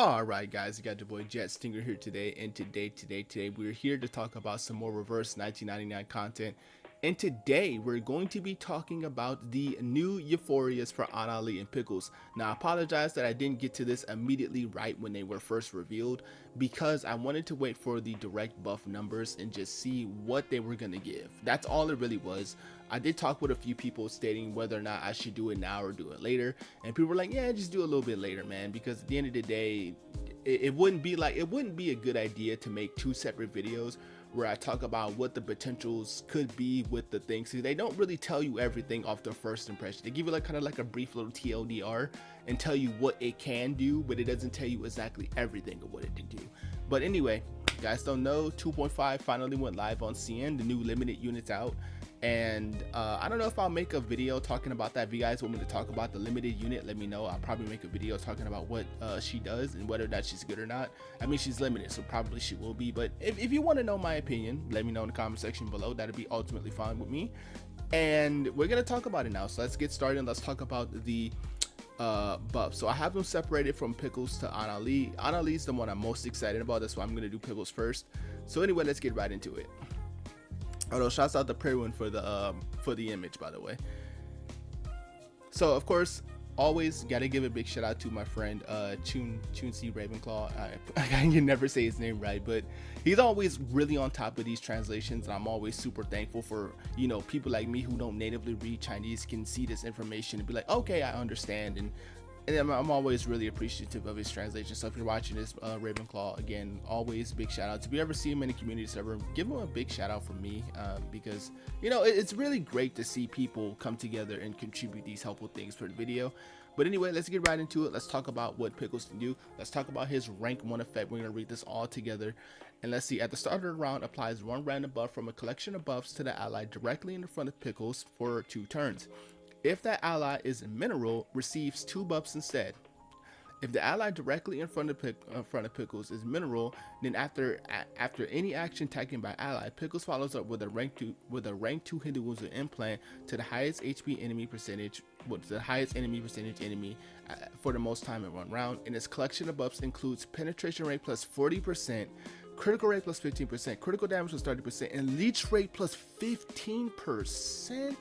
All right, guys, you got your boy Jet Stinger here today, and today we're here to talk about some more reverse 1999 content. And today we're going to be talking about the new Euphorias for Anjo Nala and Pickles. Now, I apologize that I didn't get to this immediately right when they were first revealed because I wanted to wait for the direct buff numbers and just see what they were gonna give. That's all it really was. I did talk with a few people stating whether or not I should do it now or do it later, and people were like, "Yeah, just do it a little bit later, man," because at the end of the day, it wouldn't be a good idea to make two separate videos where I talk about what the potentials could be with the things. See, they don't really tell you everything off the first impression. They give you like kind of like a brief little TLDR and tell you what it can do, but it doesn't tell you exactly everything of what it can do. But anyway, guys don't know, 2.5 finally went live on CN. The new limited units out. And I don't know if I'll make a video talking about that. If you guys want me to talk about the limited unit, let me know. I'll probably make a video talking about what she does and whether that she's good or not. I mean, she's limited, so probably she will be, but if you want to know my opinion, let me know in the comment section below. That'd be ultimately fine with me. And we're gonna talk about it now, so let's get started and let's talk about the buff. So I have them separated from Pickles to Anjo Nala. Anjo Nala is the one I'm most excited about. That's why I'm gonna do Pickles first. So anyway, let's get right into it. Although shouts out to Prairwin for the image, by the way. So of course, always gotta give a big shout out to my friend Chunsi Ravenclaw. I can never say his name right, but he's always really on top of these translations, and I'm always super thankful for, you know, people like me who don't natively read Chinese can see this information and be like, okay, I understand. And I'm always really appreciative of his translation. So if you're watching this, Ravenclaw, again, always big shout out. If you ever see him in a community server, give him a big shout out from me, because, you know, it's really great to see people come together and contribute these helpful things for the video. But anyway, let's get right into it. Let's talk about what Pickles can do. Let's talk about his rank 1 effect. We're going to read this all together. And let's see, at the start of the round, applies one random buff from a collection of buffs to the ally directly in front of Pickles for 2 turns. If that ally is a mineral, receives 2 buffs instead. If the ally directly in front of Pickles is mineral, then after any action taken by ally, Pickles follows up with a rank 2 hidden wounds implant to the highest HP enemy percentage, for the most time in 1 round. And its collection of buffs includes penetration rate plus 40%, critical rate plus 15%, critical damage plus 30%, and leech rate plus 15%.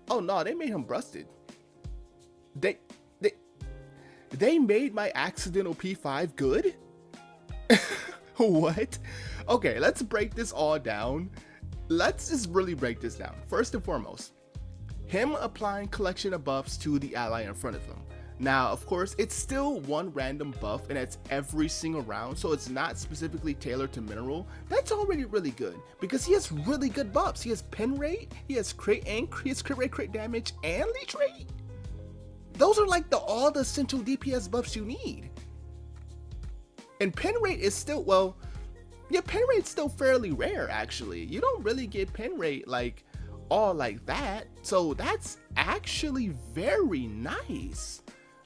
Oh no, they made him busted. They made my accidental P5 good? What? Okay, let's break this all down. Let's just really break this down. First and foremost, him applying collection of buffs to the ally in front of him. Now, of course, it's still one random buff, and it's every single round, so it's not specifically tailored to mineral. That's already really good because he has really good buffs. He has pen rate, he has crit rate, crit damage, and leech rate. Those are like all the essential DPS buffs you need. And pen rate is still, well, yeah, pen rate's still fairly rare actually. You don't really get pen rate like all like that, so that's actually very nice.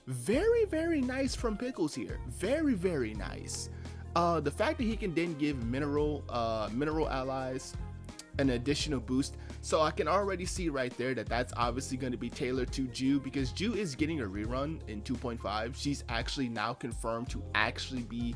Very nice from Pickles here. Very nice. The fact that he can then give mineral allies an additional boost, so I can already see right there that that's obviously going to be tailored to Ju, because Ju is getting a rerun in 2.5. She's actually now confirmed to actually be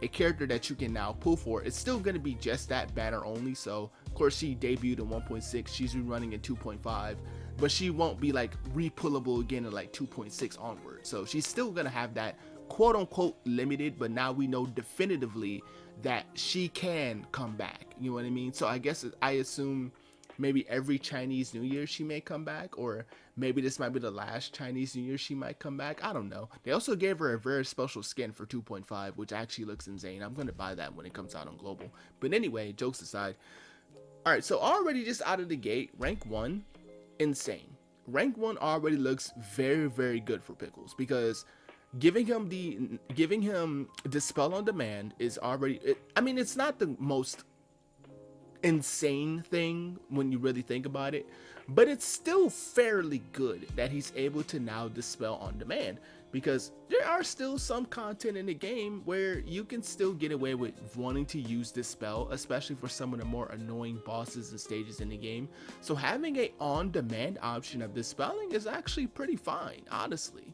a character that you can now pull for. It's still going to be just that banner only, so of course she debuted in 1.6, she's rerunning in 2.5, but she won't be like repullable again in like 2.6 onward. So she's still gonna have that quote unquote limited, but now we know definitively that she can come back. You know what I mean? So I guess I assume maybe every Chinese New Year she may come back, or maybe this might be the last Chinese New Year she might come back. I don't know. They also gave her a very special skin for 2.5, which actually looks insane. I'm gonna buy that when it comes out on global. But anyway, jokes aside. All right, so already just out of the gate, rank 1. Insane. Rank 1 already looks very good for Pickles, because giving him Dispel on Demand is already, I mean, it's not the most insane thing when you really think about it, but it's still fairly good that he's able to now Dispel on Demand, because there are still some content in the game where you can still get away with wanting to use this spell, especially for some of the more annoying bosses and stages in the game. So having a on-demand option of dispelling is actually pretty fine, honestly.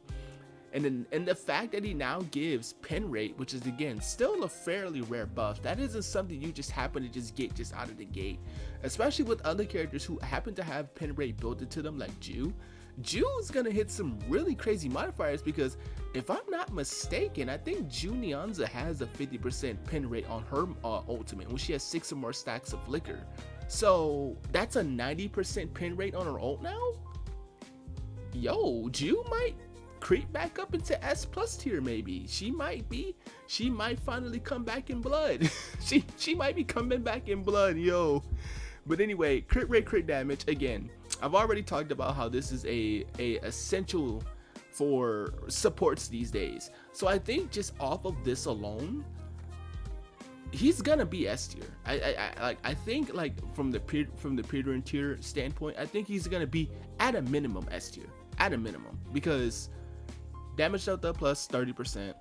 And the fact that he now gives pin rate, which is again still a fairly rare buff, that isn't something you just happen to just get just out of the gate, especially with other characters who happen to have pin rate built into them like Ju. Ju's gonna hit some really crazy modifiers because if I'm not mistaken, I think Ju Nyanza has a 50% pin rate on her ultimate when she has 6 or more stacks of Flicker. So that's a 90% pin rate on her ult now? Yo, Ju might creep back up into S plus tier maybe. She might finally come back in blood. she might be coming back in blood, yo. But anyway, crit rate, crit damage, again, I've already talked about how this is a essential for supports these days. So I think just off of this alone, he's gonna be S tier. I think like from the Peter and tier standpoint, I think he's gonna be at a minimum S tier, at a minimum, because damage delta plus 30%,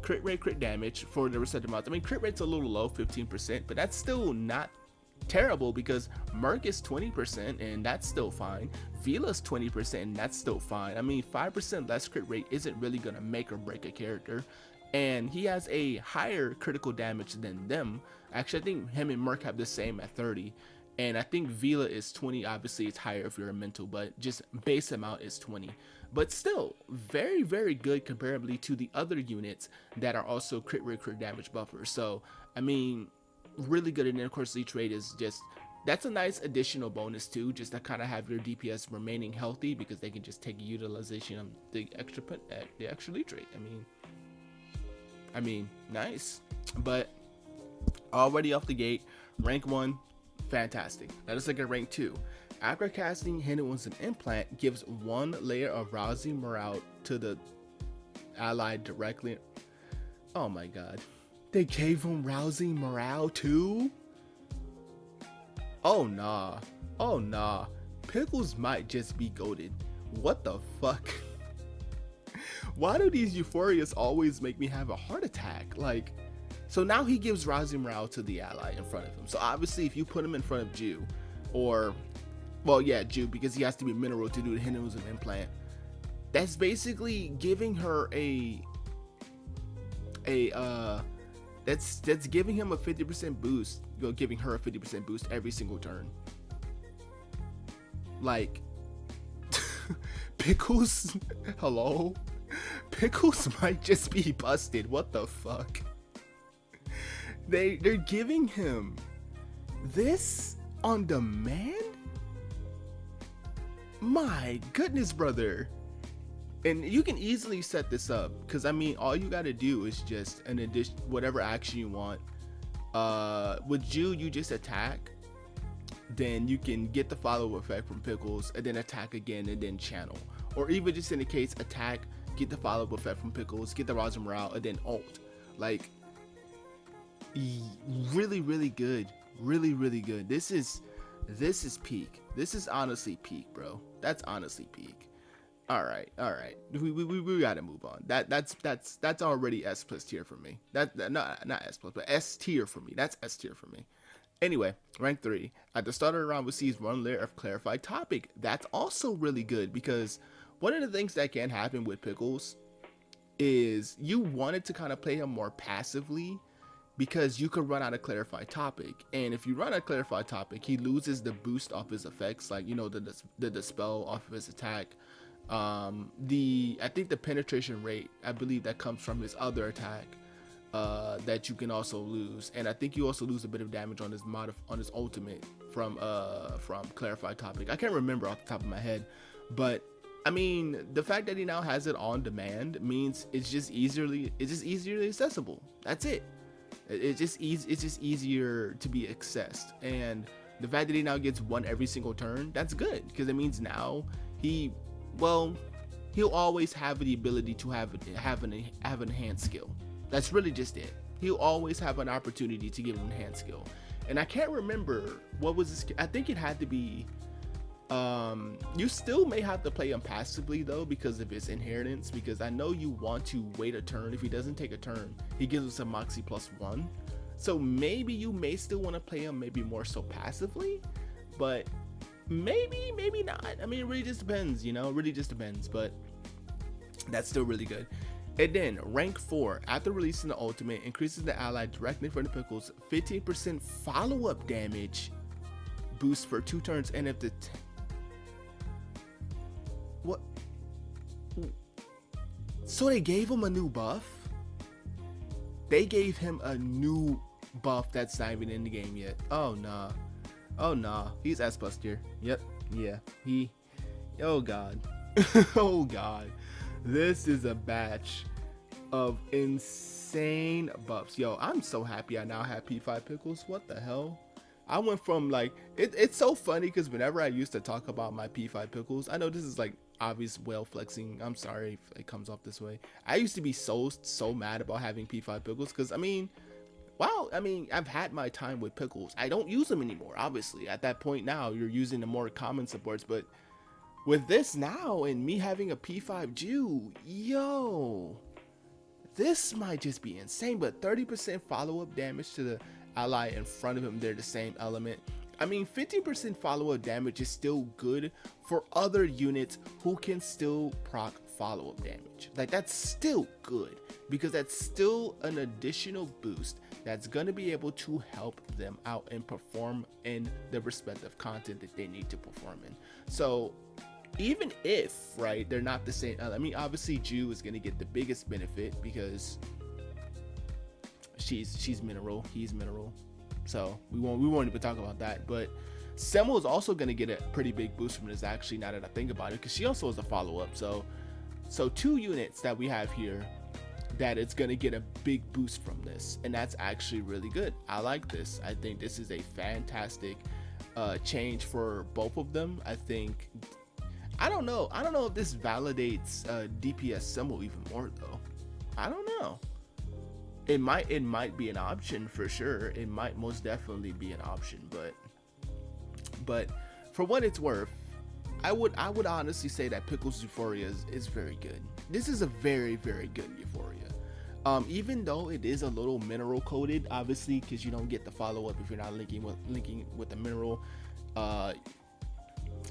crit rate, crit damage for the receptor amount. I mean, crit rate's a little low, 15%, but that's still not terrible because Merc is 20% and that's still fine. Vila's 20% and that's still fine. I mean, 5% less crit rate isn't really gonna make or break a character, and he has a higher critical damage than them. Actually, I think him and Merc have the same at 30, and I think Vila is 20. Obviously it's higher if you're a mental, but just base amount is 20, but still very, very good comparably to the other units that are also crit rate, crit damage buffers. So I mean, really good. And then of course leech rate is just, that's a nice additional bonus too, just to kind of have your DPS remaining healthy because they can just take utilization of the extra leech rate. I mean nice. But already off the gate, rank 1, fantastic. Let us look at rank 2. After casting Hidden One's an implant, gives 1 layer of rousing morale to the ally directly. Oh my god, they gave him rousing morale too? Oh nah, Pickles might just be goated. What the fuck? Why do these Euphorias always make me have a heart attack? Like, so now he gives rousing morale to the ally in front of him. So obviously if you put him in front of Ju, or, well yeah, Ju, because he has to be mineral to do the Hidden One's an implant, that's basically giving her that's giving him a 50% boost, giving her a 50% boost every single turn. Like, Pickles, hello? Pickles might just be busted. What the fuck? They're giving him this on demand? My goodness, brother. And you can easily set this up because I mean, all you got to do is just an addition, whatever action you want. With Ju, you just attack, then you can get the follow effect from Pickles and then attack again and then channel, or even just in the case attack, get the follow effect from Pickles, get the rousing morale, and then ult. Like, really, really good, really good. This is peak. This is honestly peak, bro. That's honestly peak. All right. We gotta move on. That's already S plus tier for me. Not S plus, but S tier for me. That's S tier for me. Anyway, rank 3. At the start of the round, receives 1 layer of clarified topic. That's also really good because one of the things that can happen with Pickles is you wanted to kind of play him more passively because you could run out of clarified topic, and if you run out of clarified topic, he loses the boost off his effects, like, you know, the dispel off of his attack. I think the penetration rate, I believe that comes from his other attack, that you can also lose, and I think you also lose a bit of damage on his on his ultimate from clarified topic. I can't remember off the top of my head, but I mean, the fact that he now has it on demand means it's just easily accessible. That's it. It's just easier to be accessed, and the fact that he now gets 1 every single turn, that's good because it means now he'll always have the ability to have an enhanced skill. That's really just it. He'll always have an opportunity to give an enhanced skill. And I can't remember what was his, I think it had to be, you still may have to play him passively though because of his inheritance, because I know you want to wait a turn. If he doesn't take a turn, he gives us a Moxie +1. So maybe you may still want to play him maybe more so passively, but maybe not. I mean, it really just depends, you know, it really just depends. But That's still really good. And then rank 4, after releasing the ultimate, increases the ally directly in front of Pickles 15% follow-up damage boost for 2 turns, and if the what? So they gave him a new buff? They gave him a new buff that's not even in the game yet. Oh nah. Oh nah. He's S+ tier. Yep. Yeah. Oh god. Oh god. This is a batch of insane buffs. Yo, I'm so happy I now have P5 Pickles. What the hell? I went from like it's so funny because whenever I used to talk about my P5 Pickles, I know this is like obvious whale flexing. I'm sorry if it comes off this way. I used to be so mad about having P5 Pickles because I mean, wow, I mean, I've had my time with Pickles. I don't use them anymore. Obviously, at that point now, you're using the more common supports, but with this now and me having a P5 Jew, yo, this might just be insane. But 30% follow-up damage to the ally in front of him, they're the same element. I mean, 50% follow-up damage is still good for other units who can still proc follow-up damage. Like, that's still good because that's still an additional boost that's going to be able to help them out and perform in the respective content that they need to perform in. So even if, right, they're not the same, I mean, obviously Jew is going to get the biggest benefit because she's mineral, he's mineral, so we won't even talk about that. But Semo is also going to get a pretty big boost from this, actually, now that I think about it, because she also is a follow-up. So 2 units that we have here that it's going to get a big boost from this, and that's actually really good. I like this. I think this is a fantastic change for both of them. I think I don't know if this validates DPS Semo even more though. I don't know. It might be an option for sure. It might most definitely be an option, but for what it's worth, I would honestly say that Pickles Euphoria is very good. This is a very, very good Euphoria. Even though it is a little mineral coated, obviously, because you don't get the follow up if you're not linking with the mineral,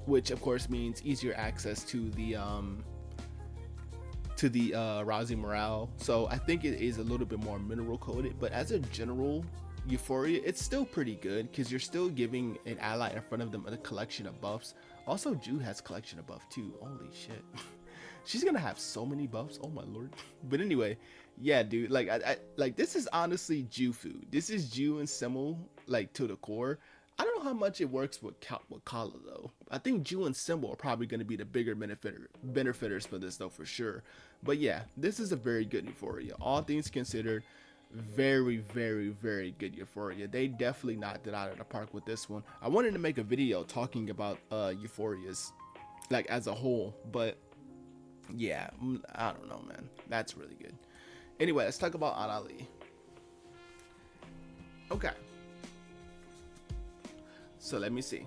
which of course means easier access to the Rousey morale. So I think it is a little bit more mineral coated, but as a general Euphoria, it's still pretty good because you're still giving an ally in front of them a collection of buffs. Also, Ju has collection of buff too. Holy shit. She's gonna have so many buffs. Oh my lord. But anyway, yeah, dude, like I like this is honestly Ju food. This is Ju and Semo like to the core. I don't know how much it works with Kala though. I think Ju and Symbol are probably going to be the bigger benefiters for this though, for sure. But yeah, this is a very good Euphoria. All things considered, very, very, very good Euphoria. They definitely knocked it out of the park with this one. I wanted to make a video talking about Euphorias like as a whole, but yeah, I don't know, man. That's really good. Anyway, let's talk about An-An Lee. Okay. So let me see.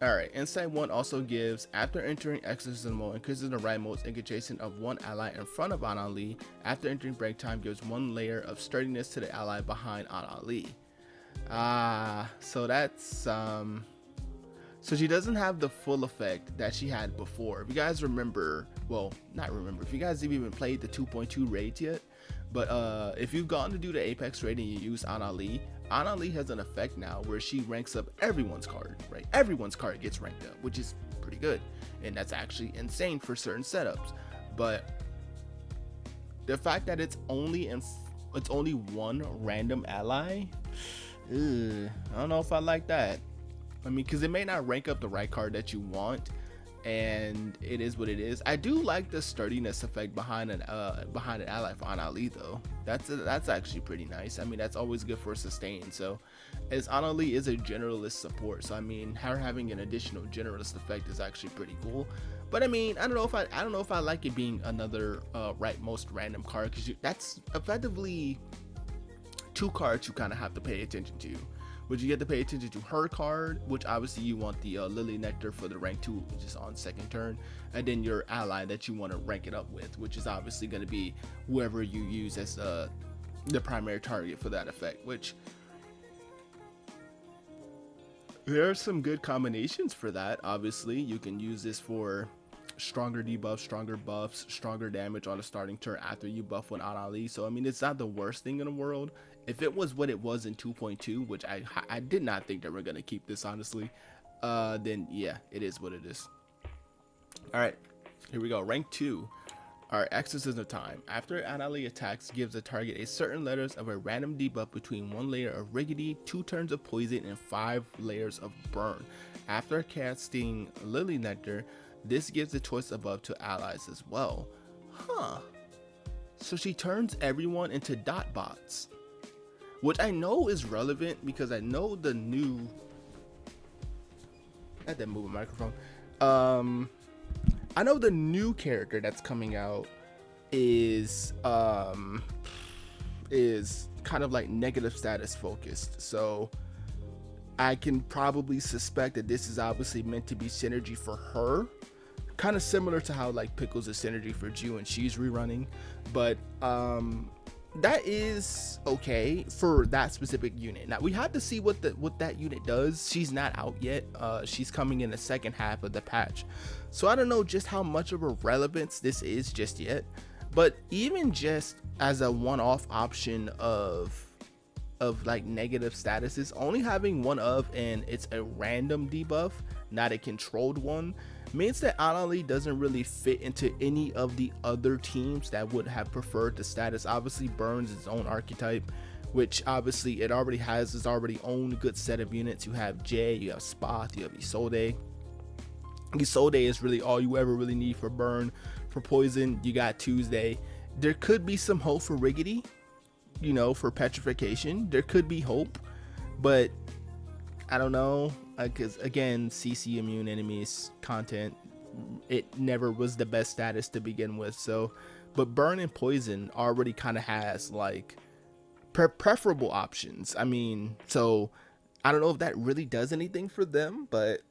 Alright, Insight 1 also gives, after entering Exorcism mode, increases the right mode's incantation of one ally in front of An-An Lee. After entering break time, gives 1 layer of sturdiness to the ally behind An-An Lee. So that's, so she doesn't have the full effect that she had before. If you guys remember, well, not remember, if you guys have even played the 2.2 raids yet, but if you've gone to do the Apex raid and you use An-An Lee has an effect now where she ranks up everyone's card, right? Everyone's card gets ranked up, which is pretty good. And that's actually insane for certain setups. But the fact that it's only one random ally, I don't know if I like that. I mean, because it may not rank up the right card that you want, and it is what it is. I do like the sturdiness effect behind an ally for An-An Lee though. That's actually pretty nice. I mean, that's always good for sustain. So, as An-An Lee is a generalist support, so I mean, her having an additional generalist effect is actually pretty cool. But I mean, I don't know if I like it being another most random card, because that's effectively 2 cards you kind of have to pay attention to. Which you get to pay attention to her card, which obviously you want the Lily Nectar for the rank 2, which is on 2nd turn, and then your ally that you want to rank it up with, which is obviously going to be whoever you use as the primary target for that effect. Which there are some good combinations for that. Obviously, you can use this for stronger debuffs, stronger buffs, stronger damage on a starting turn after you buff with An-An Lee. So I mean, it's not the worst thing in the world. If it was what it was in 2.2, which I did not think that we're gonna keep this honestly, then yeah, it is what it is. All right, here we go. Rank 2. Our exorcism time. After An-An Lee attacks, gives the target a certain letters of a random debuff between 1 layer of Riggedy, 2 turns of poison, and 5 layers of burn. After casting Lily Nectar, this gives the choice above to allies as well. Huh. So she turns everyone into dot bots, which I know is relevant because I know the new. I had to move a microphone. I know the new character that's coming out is kind of like negative status focused. So I can probably suspect that this is obviously meant to be synergy for her. Kind of similar to how like Pickles is synergy for Ju and she's rerunning. But that is okay for that specific unit. Now we have to see what that unit does. She's not out yet. She's coming in the second half of the patch, so I don't know just how much of a relevance this is just yet. But even just as a one-off option of like negative statuses, only having one of, and it's a random debuff, not a controlled one, means that An-An Lee doesn't really fit into any of the other teams that would have preferred the status. Obviously Burns its own archetype, which obviously it already has its already own good set of units. You have Jay, you have Spoth, you have Isolde. Isolde is really all you ever really need for burn. For poison, you got Tuesday. There could be some hope for Riggedy, you know, for petrification. There could be hope, but I don't know, because again, CC immune enemies content, it never was the best status to begin with. So, but burn and poison already kind of has like preferable options. I mean, so I don't know if that really does anything for them, but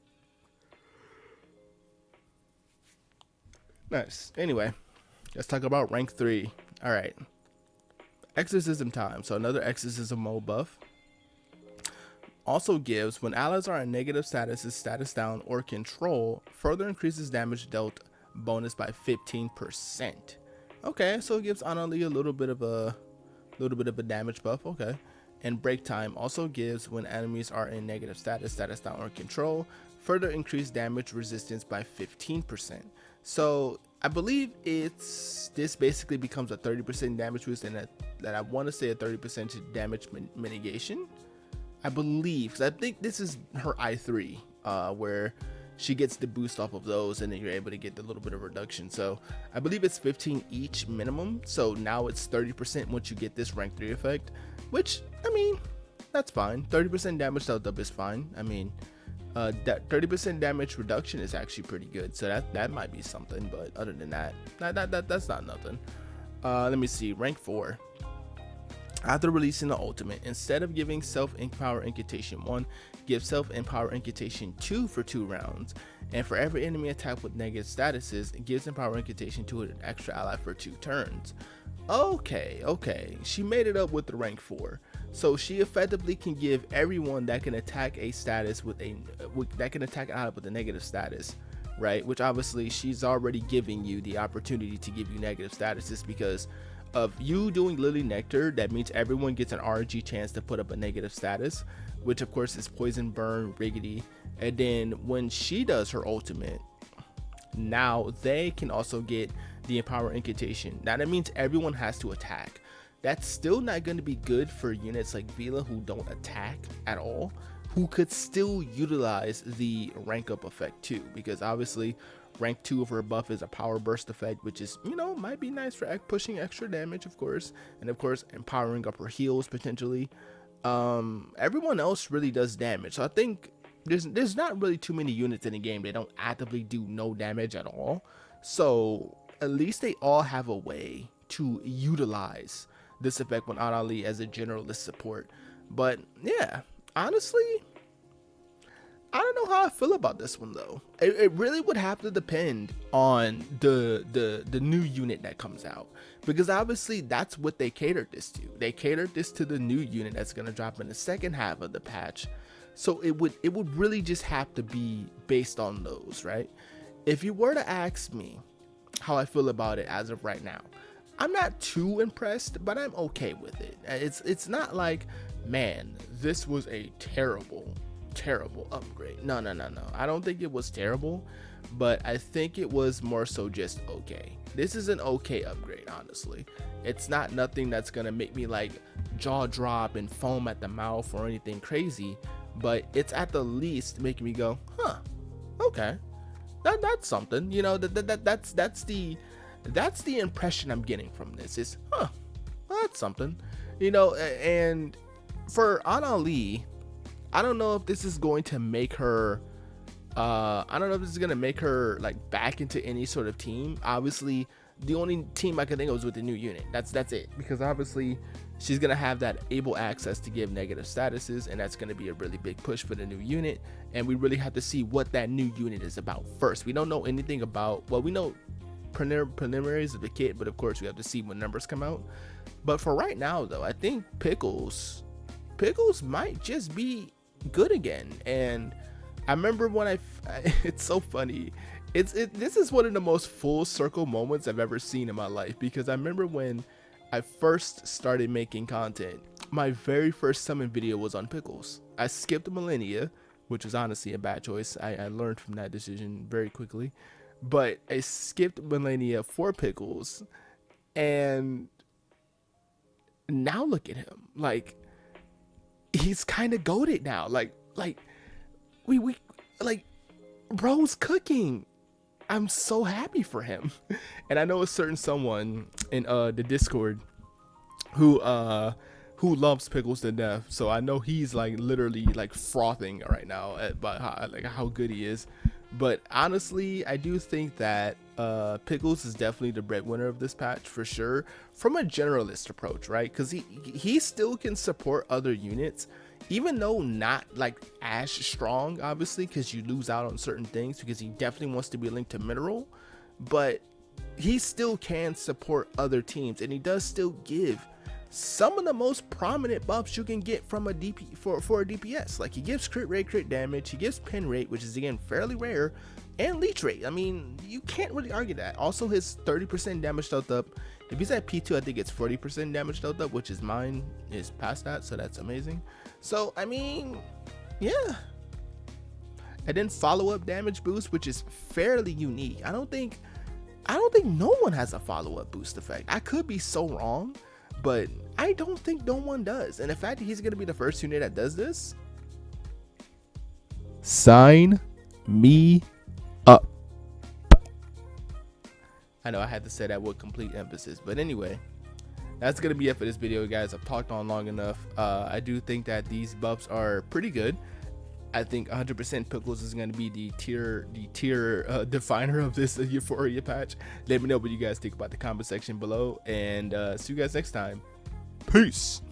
nice. Anyway, let's talk about rank 3. All right, exorcism time. So another exorcism mode buff. Also gives, when allies are in negative statuses, status down, or control, further increases damage dealt bonus by 15%. Okay, so it gives An-An Lee a little bit of a damage buff. Okay. And break time also gives, when enemies are in negative status down, or control, further increased damage resistance by 15%. So I believe this basically becomes a 30% damage boost, and that I want to say a 30% damage mitigation. I believe, because I think this is her I3, where she gets the boost off of those, and then you're able to get the little bit of reduction. So I believe it's 15 each minimum. So now it's 30% once you get this rank 3 effect, which, I mean, that's fine. 30% damage dealt up is fine. I mean, that 30% damage reduction is actually pretty good. So that might be something, but other than that, that's not nothing. Let me see, rank 4. After releasing the ultimate, instead of giving self-empower incantation 1, give self-empower incantation 2 for 2 rounds, and for every enemy attack with negative statuses, it gives empower incantation to an extra ally for 2 turns. Okay, she made it up with the rank 4, so she effectively can give everyone that can attack a status with a negative status, right? Which obviously she's already giving you the opportunity to give you negative statuses because of you doing Lily Nectar. That means everyone gets an RNG chance to put up a negative status, which of course is poison, burn, Riggedy. And then when she does her ultimate, now they can also get the empower incantation. Now that means everyone has to attack. That's still not going to be good for units like Vila who don't attack at all, who could still utilize the rank up effect too, because obviously rank 2 of her buff is a power burst effect, which is, you know, might be nice for pushing extra damage, of course, and of course empowering up her heals potentially. Everyone else really does damage, so I think there's not really too many units in the game that don't actively do no damage at all. So at least they all have a way to utilize this effect when An-An Lee as a generalist support. But yeah, honestly, I don't know how I feel about this one though. It really would have to depend on the new unit that comes out, because obviously that's what they catered this to. They catered this to the new unit that's going to drop in the second half of the patch. So it would really just have to be based on those, right? if you were to ask me how I feel about it as of right now, I'm not too impressed, but I'm okay with it. It's not like, man, this was a terrible upgrade. No. I don't think it was terrible, but I think it was more so just okay. This is an okay upgrade, honestly. It's not nothing that's gonna make me like jaw drop and foam at the mouth or anything crazy, but it's at the least making me go, huh, okay. That's something, you know. That's the impression I'm getting from this is, huh, that's something, you know. And for Anjo Lee, I don't know if this is going to make her I don't know if this is gonna make her like back into any sort of team. Obviously the only team I can think of was with the new unit. That's it, because obviously she's gonna have that able access to give negative statuses, and that's gonna be a really big push for the new unit. And we really have to see what that new unit is about first. We don't know anything about, well, we know preliminaries of the kit, but of course we have to see when numbers come out. But for right now though, I think Pickles might just be good again. And I remember when it's so funny, this is one of the most full circle moments I've ever seen in my life, because I remember when I first started making content, my very first summon video was on Pickles. I skipped Millennia, which was honestly a bad choice. I learned from that decision very quickly, but I skipped Millennia for Pickles, and now look at him. Like, he's kind of goated now. Like we like, bro's cooking. I'm so happy for him. And I know a certain someone in the Discord who loves Pickles to death, so I know he's like literally like frothing right now about how good he is. But honestly, I do think that Pickles is definitely the breadwinner of this patch for sure, from a generalist approach, right? Because he still can support other units, even though not like as strong, obviously, because you lose out on certain things, because he definitely wants to be linked to mineral, but he still can support other teams, and he does still give some of the most prominent buffs you can get from a DP for a DPS. Like, he gives crit rate, crit damage, he gives pin rate, which is again fairly rare, and leech rate. I mean, you can't really argue that. Also, his 30% damage dealt up. If he's at P2, I think it's 40% damage dealt up, which is mine is past that, so that's amazing. So I mean, yeah. And then follow-up damage boost, which is fairly unique. I don't think no one has a follow-up boost effect. I could be so wrong, but I don't think no one does. And the fact that he's gonna be the first unit that does this, sign me up. I know I had to say that with complete emphasis, but anyway, that's gonna be it for this video, guys. I've talked on long enough. I do think that these buffs are pretty good. I think 100% Pickles is going to be the tier definer of this Euphoria patch. Let me know what you guys think about the comment section below, and see you guys next time. Peace.